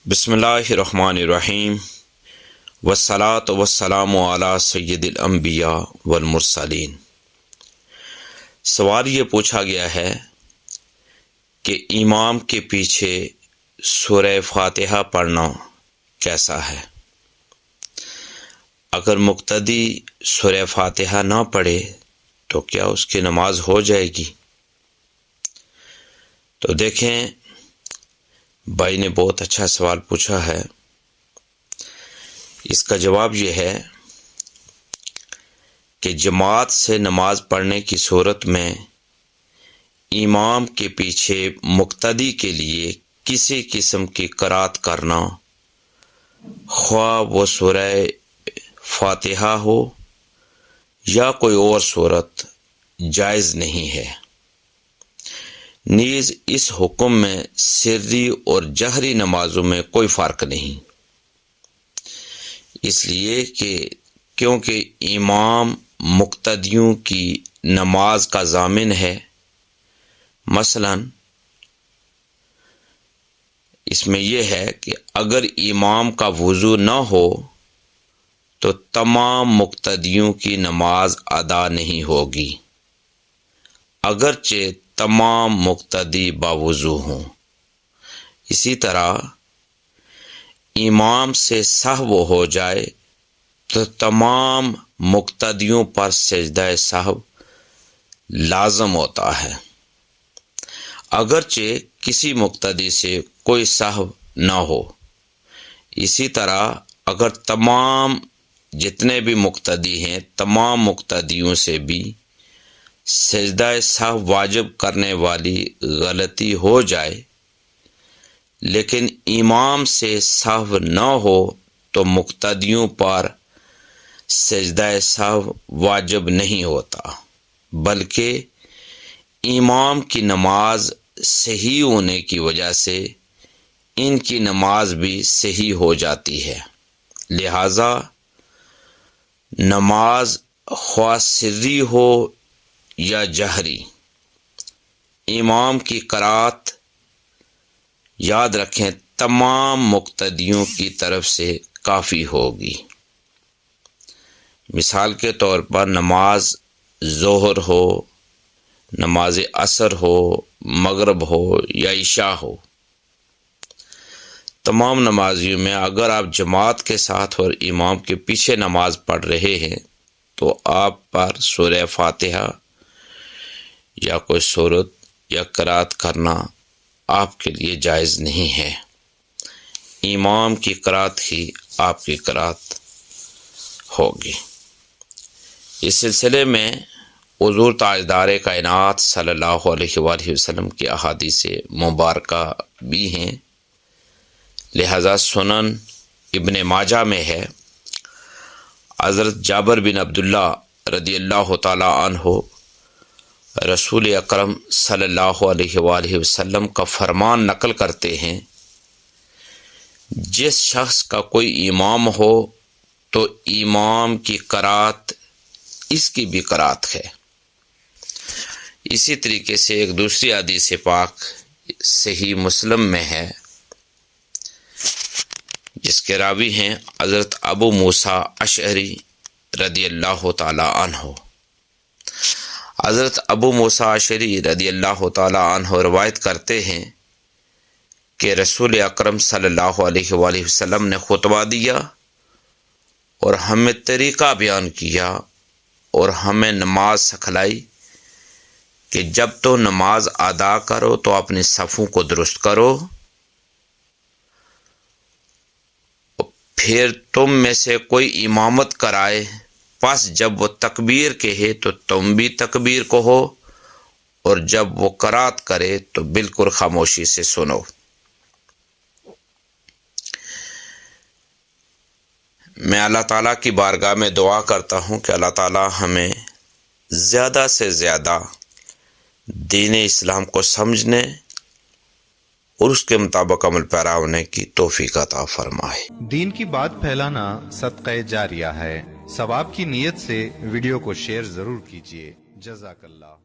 بسم اللہ الرحمن الرحیم والصلاة والسلام علی سید الانبیاء والمرسلین۔ سوال یہ پوچھا گیا ہے کہ امام کے پیچھے سورہ فاتحہ پڑھنا کیسا ہے؟ اگر مقتدی سورہ فاتحہ نہ پڑھے تو کیا اس کی نماز ہو جائے گی؟ تو دیکھیں، بھائی نے بہت اچھا سوال پوچھا ہے۔ اس کا جواب یہ ہے کہ جماعت سے نماز پڑھنے کی صورت میں امام کے پیچھے مقتدی کے لیے کسی قسم کی قرات کرنا، خواہ وہ سورہ فاتحہ ہو یا کوئی اور صورت، جائز نہیں ہے۔ نیز اس حکم میں سری اور جہری نمازوں میں کوئی فرق نہیں، اس لیے کہ کیونکہ امام مقتدیوں کی نماز کا ضامن ہے۔ مثلا اس میں یہ ہے کہ اگر امام کا وضو نہ ہو تو تمام مقتدیوں کی نماز ادا نہیں ہوگی، اگرچہ تمام مقتدی باوضو ہوں۔ اسی طرح امام سے سہو ہو جائے تو تمام مقتدیوں پر سجدہ سہو لازم ہوتا ہے، اگرچہ کسی مقتدی سے کوئی سہو نہ ہو۔ اسی طرح اگر تمام جتنے بھی مقتدی ہیں، تمام مقتدیوں سے بھی سجدہ سہو واجب کرنے والی غلطی ہو جائے لیکن امام سے سہو نہ ہو تو مقتدیوں پر سجدہ سہو واجب نہیں ہوتا، بلکہ امام کی نماز صحیح ہونے کی وجہ سے ان کی نماز بھی صحیح ہو جاتی ہے۔ لہذا نماز خواہ سری ہو یا جہری، امام کی قرات یاد رکھیں تمام مقتدیوں کی طرف سے کافی ہوگی۔ مثال کے طور پر نماز ظہر ہو، نماز عصر ہو، مغرب ہو یا عشاء ہو، تمام نمازیوں میں اگر آپ جماعت کے ساتھ اور امام کے پیچھے نماز پڑھ رہے ہیں تو آپ پر سورہ فاتحہ یا کوئی سورت یا قرات کرنا آپ کے لیے جائز نہیں ہے۔ امام کی قرات ہی آپ کی قرات ہوگی۔ اس سلسلے میں حضور تاجدار کائنات صلی اللہ علیہ وآلہ وسلم کی احادیث مبارکہ بھی ہیں، لہذا سنن ابن ماجہ میں ہے، حضرت جابر بن عبداللہ رضی اللہ تعالی عنہ رسول اکرم صلی اللہ علیہ وآلہ وسلم کا فرمان نقل کرتے ہیں، جس شخص کا کوئی امام ہو تو امام کی قرات اس کی بھی قرات ہے۔ اسی طریقے سے ایک دوسری حدیث پاک صحیح مسلم میں ہے، جس کے راوی ہیں حضرت ابو موسیٰ اشعری رضی اللہ تعالی عنہ۔ حضرت ابو موسیٰ اشعری رضی اللہ تعالی عنہ روایت کرتے ہیں کہ رسول اکرم صلی اللہ علیہ وآلہ وسلم نے خطبہ دیا اور ہمیں طریقہ بیان کیا اور ہمیں نماز سکھلائی کہ جب تو نماز ادا کرو تو اپنی صفوں کو درست کرو، پھر تم میں سے کوئی امامت کرائے، پس جب وہ تکبیر کہے تو تم بھی تکبیر کہو، اور جب وہ قرات کرے تو بالکل خاموشی سے سنو۔ میں اللہ تعالیٰ کی بارگاہ میں دعا کرتا ہوں کہ اللہ تعالیٰ ہمیں زیادہ سے زیادہ دین اسلام کو سمجھنے اور اس کے مطابق عمل پیرا ہونے کی توفیق عطا فرمائے۔ دین کی بات پھیلانا صدقہ جاریہ ہے، ثواب کی نیت سے ویڈیو کو شیئر ضرور کیجیے۔ جزاک اللہ۔